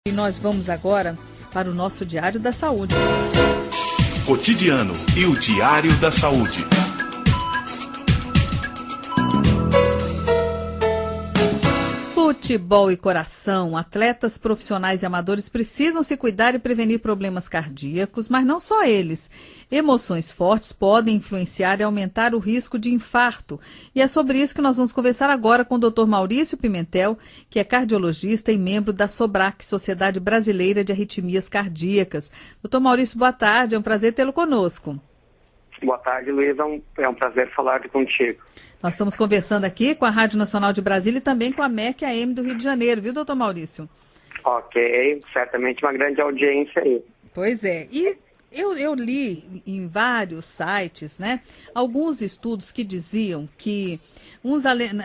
E nós vamos agora para o nosso Diário da Saúde. Cotidiano e o Diário da Saúde. Futebol e coração, atletas profissionais e amadores precisam se cuidar e prevenir problemas cardíacos, mas não só eles. Emoções fortes podem influenciar e aumentar o risco de infarto. E é sobre isso que nós vamos conversar agora com o Dr. Maurício Pimentel, que é cardiologista e membro da SOBRAC, Sociedade Brasileira de Arritmias Cardíacas. Dr. Maurício, boa tarde, é um prazer tê-lo conosco. Boa tarde, Luísa. É um prazer falar contigo. Nós estamos conversando aqui com a Rádio Nacional de Brasília e também com a MEC AM do Rio de Janeiro, viu, doutor Maurício? Ok, certamente uma grande audiência aí. Pois é, e eu li em vários sites, né, alguns estudos que diziam que,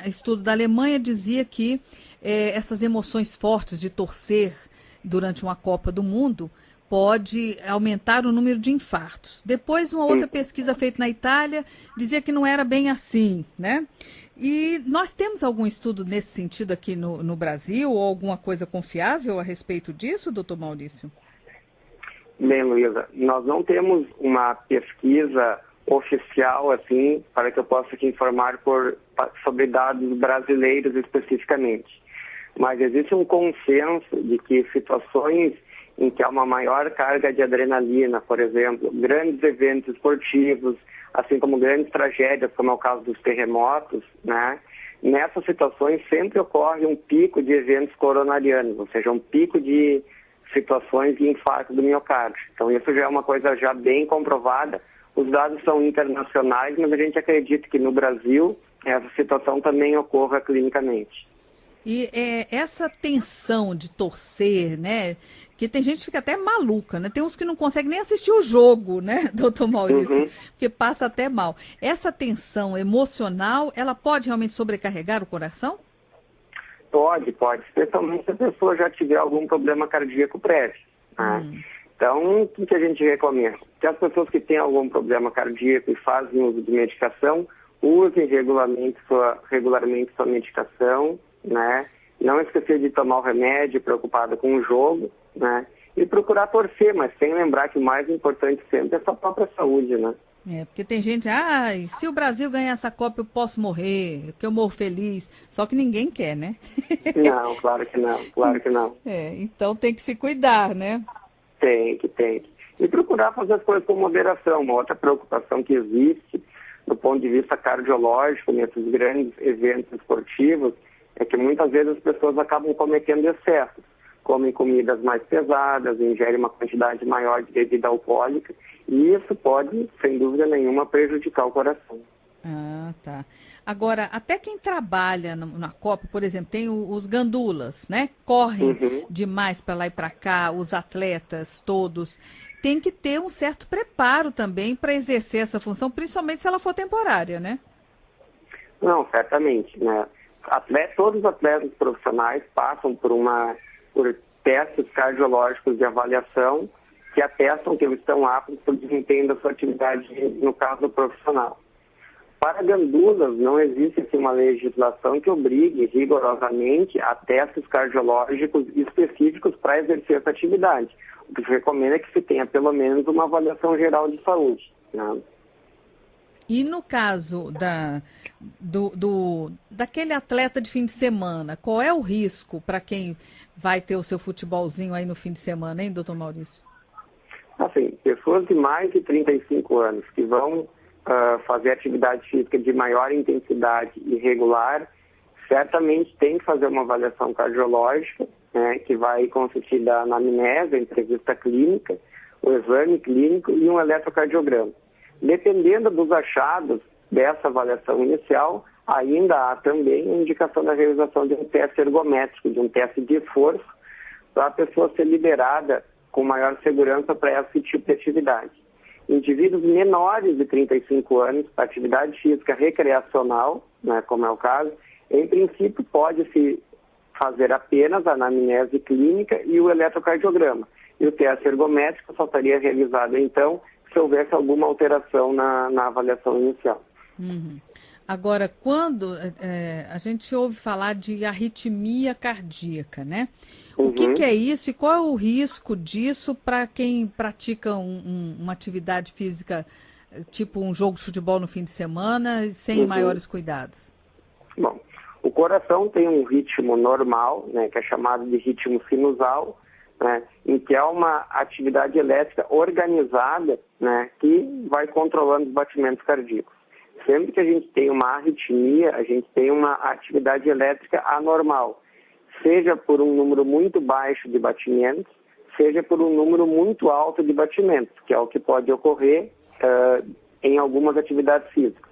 estudo da Alemanha dizia que essas emoções fortes de torcer durante uma Copa do Mundo pode aumentar o número de infartos. Depois, uma outra pesquisa feita na Itália dizia que não era bem assim, né? E nós temos algum estudo nesse sentido aqui no Brasil, ou alguma coisa confiável a respeito disso, doutor Maurício? Bem, Luísa, nós não temos uma pesquisa oficial, assim, para que eu possa te informar sobre dados brasileiros especificamente. Mas existe um consenso de que situações em que há uma maior carga de adrenalina, por exemplo, grandes eventos esportivos, assim como grandes tragédias, como é o caso dos terremotos, né? Nessas situações sempre ocorre um pico de eventos coronarianos, ou seja, um pico de situações de infarto do miocárdio. Então isso já é uma coisa já bem comprovada. Os dados são internacionais, mas a gente acredita que no Brasil essa situação também ocorra clinicamente. E essa tensão de torcer, né? Que tem gente que fica até maluca, né? Tem uns que não conseguem nem assistir o jogo, né, doutor Maurício? Porque passa até mal. Essa tensão emocional, ela pode realmente sobrecarregar o coração? Pode. Especialmente se a pessoa já tiver algum problema cardíaco prévio. Né? Então, o que a gente recomenda? Que as pessoas que têm algum problema cardíaco e fazem uso de medicação, usem regularmente sua medicação, né? Não esquecer de tomar o remédio, preocupado com o jogo, né? E procurar torcer, mas sem lembrar que o mais importante sempre é a sua própria saúde, né? Porque tem gente, se o Brasil ganhar essa Copa eu posso morrer, que eu morro feliz. Só que ninguém quer, né? Não, claro que não. Então tem que se cuidar, né? Tem que. E procurar fazer as coisas com moderação. Uma outra preocupação que existe, do ponto de vista cardiológico, nesses grandes eventos esportivos, é que muitas vezes as pessoas acabam cometendo excessos. Comem comidas mais pesadas, ingerem uma quantidade maior de bebida alcoólica, e isso pode, sem dúvida nenhuma, prejudicar o coração. Ah, tá. Agora, até quem trabalha na Copa, por exemplo, tem os gandulas, né? Correm demais para lá e para cá, os atletas todos. Tem que ter um certo preparo também para exercer essa função, principalmente se ela for temporária, né? Não, certamente, né? Todos os atletas profissionais passam por testes cardiológicos de avaliação que atestam que eles estão aptos para o desempenho da sua atividade, no caso profissional. Para gandulas, não existe assim, uma legislação que obrigue rigorosamente a testes cardiológicos específicos para exercer essa atividade. O que se recomenda é que se tenha pelo menos uma avaliação geral de saúde, né? E no caso daquele atleta de fim de semana, qual é o risco para quem vai ter o seu futebolzinho aí no fim de semana, hein, doutor Maurício? Assim, pessoas de mais de 35 anos que vão fazer atividade física de maior intensidade e regular, certamente tem que fazer uma avaliação cardiológica, né, que vai consistir da anamnese, a entrevista clínica, o exame clínico e um eletrocardiograma. Dependendo dos achados dessa avaliação inicial, ainda há também a indicação da realização de um teste ergométrico, de um teste de esforço, para a pessoa ser liberada com maior segurança para esse tipo de atividade. Indivíduos menores de 35 anos, para atividade física recreacional, né, como é o caso, em princípio pode-se fazer apenas a anamnese clínica e o eletrocardiograma. E o teste ergométrico só estaria realizado, então, se houvesse alguma alteração na avaliação inicial. Agora, quando a gente ouve falar de arritmia cardíaca, né? O que é isso e qual é o risco disso para quem pratica uma atividade física, tipo um jogo de futebol no fim de semana, sem maiores cuidados? Bom, o coração tem um ritmo normal, né, que é chamado de ritmo sinusal, né, em que é uma atividade elétrica organizada, né, que vai controlando os batimentos cardíacos. Sempre que a gente tem uma arritmia, a gente tem uma atividade elétrica anormal, seja por um número muito baixo de batimentos, seja por um número muito alto de batimentos, que é o que pode ocorrer em algumas atividades físicas.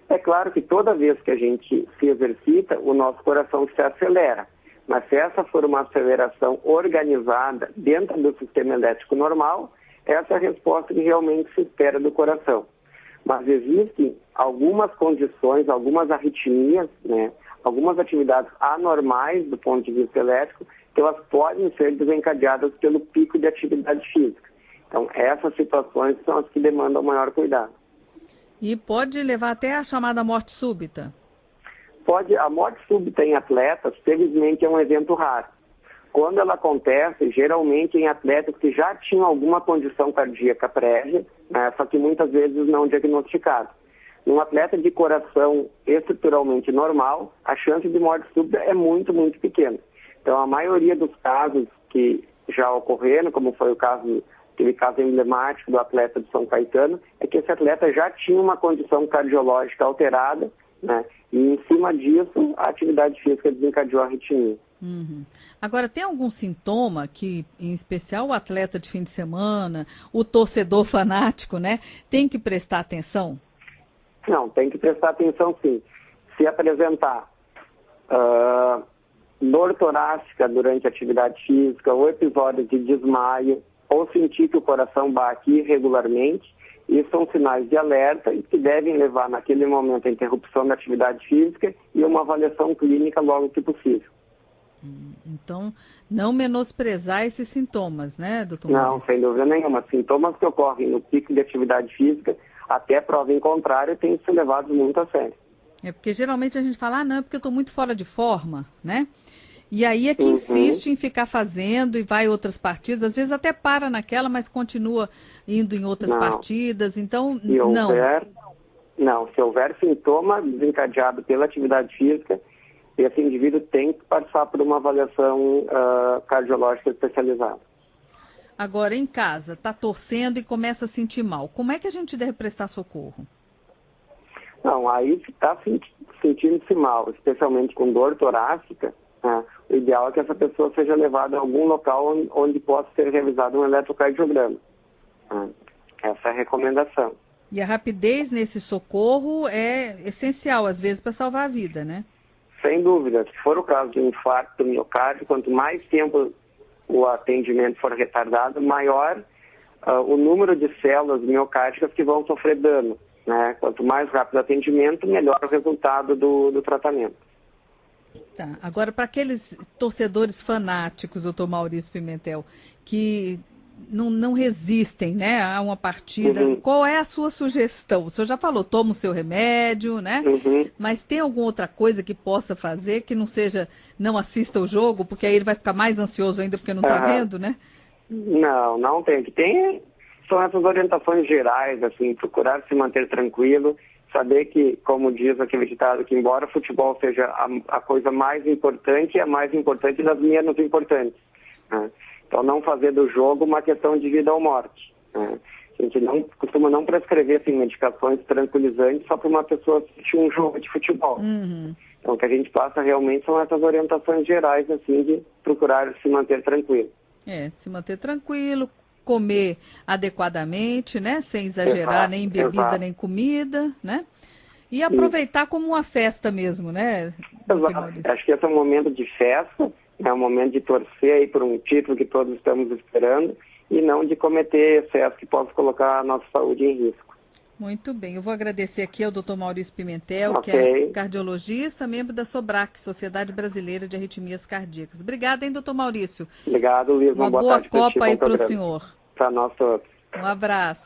É claro que toda vez que a gente se exercita, o nosso coração se acelera, mas se essa for uma aceleração organizada dentro do sistema elétrico normal, essa é a resposta que realmente se espera do coração. Mas existem algumas condições, algumas arritmias, né, algumas atividades anormais do ponto de vista elétrico, que elas podem ser desencadeadas pelo pico de atividade física. Então, essas situações são as que demandam maior cuidado. E pode levar até a chamada morte súbita? Pode. A morte súbita em atletas, felizmente, é um evento raro. Quando ela acontece, geralmente em atletas que já tinham alguma condição cardíaca prévia, né, só que muitas vezes não diagnosticada. Num atleta de coração estruturalmente normal, a chance de morte súbita é muito, muito pequena. Então, a maioria dos casos que já ocorreram, como foi o caso, aquele caso emblemático do atleta de São Caetano, é que esse atleta já tinha uma condição cardiológica alterada, né? E em cima disso, a atividade física desencadeou a arritmia. Agora, tem algum sintoma que, em especial o atleta de fim de semana, o torcedor fanático, né, tem que prestar atenção? Não, tem que prestar atenção sim. Se apresentar dor torácica durante a atividade física, ou episódios de desmaio, ou sentir que o coração bate irregularmente, isso são sinais de alerta e que devem levar naquele momento a interrupção da atividade física e uma avaliação clínica logo que possível. Então, não menosprezar esses sintomas, né, doutor Não, Maurício? sem dúvida nenhuma. Sintomas que ocorrem no pico de atividade física, até prova em contrário, têm que ser levados muito a sério. É porque geralmente a gente fala, não, é porque eu estou muito fora de forma, né? E aí é que insiste em ficar fazendo e vai outras partidas, às vezes até para naquela, mas continua indo em outras partidas, então se houver sintoma desencadeado pela atividade física, esse indivíduo tem que passar por uma avaliação cardiológica especializada. Agora, em casa, está torcendo e começa a sentir mal, como é que a gente deve prestar socorro? Não, aí está sentindo-se mal, especialmente com dor torácica, né? O ideal é que essa pessoa seja levada a algum local onde possa ser realizado um eletrocardiograma. Essa é a recomendação. E a rapidez nesse socorro é essencial, às vezes, para salvar a vida, né? Sem dúvida. Se for o caso de um infarto do miocárdio, quanto mais tempo o atendimento for retardado, maior o número de células miocárdicas que vão sofrer dano, né? Quanto mais rápido o atendimento, melhor o resultado do tratamento. Tá. Agora, para aqueles torcedores fanáticos, doutor Maurício Pimentel, que não resistem, né, a uma partida, qual é a sua sugestão? O senhor já falou, toma o seu remédio, né? Mas tem alguma outra coisa que possa fazer que não seja, não assista o jogo, porque aí ele vai ficar mais ansioso ainda porque não está vendo, né? Não tem. O que tem são essas orientações gerais, assim, procurar se manter tranquilo, saber que, como diz aquele ditado, que embora o futebol seja a coisa mais importante, é a mais importante das menos importantes, né? Então, não fazer do jogo uma questão de vida ou morte, né? A gente costuma não prescrever assim, medicações tranquilizantes só para uma pessoa assistir um jogo de futebol. Então, o que a gente passa realmente são essas orientações gerais, assim, de procurar se manter tranquilo. Se manter tranquilo, comer adequadamente, né? Sem exagerar nem bebida nem comida, né? E aproveitar como uma festa mesmo, né? Acho que esse é um momento de festa, é um momento de torcer aí por um título que todos estamos esperando e não de cometer excessos que possam colocar a nossa saúde em risco. Muito bem, eu vou agradecer aqui ao Dr. Maurício Pimentel, que é cardiologista, membro da SOBRAC, Sociedade Brasileira de Arritmias Cardíacas. Obrigada, hein, doutor Maurício? Obrigado, Luiz. Uma boa Copa aí para o senhor. Para nós todos. Um abraço.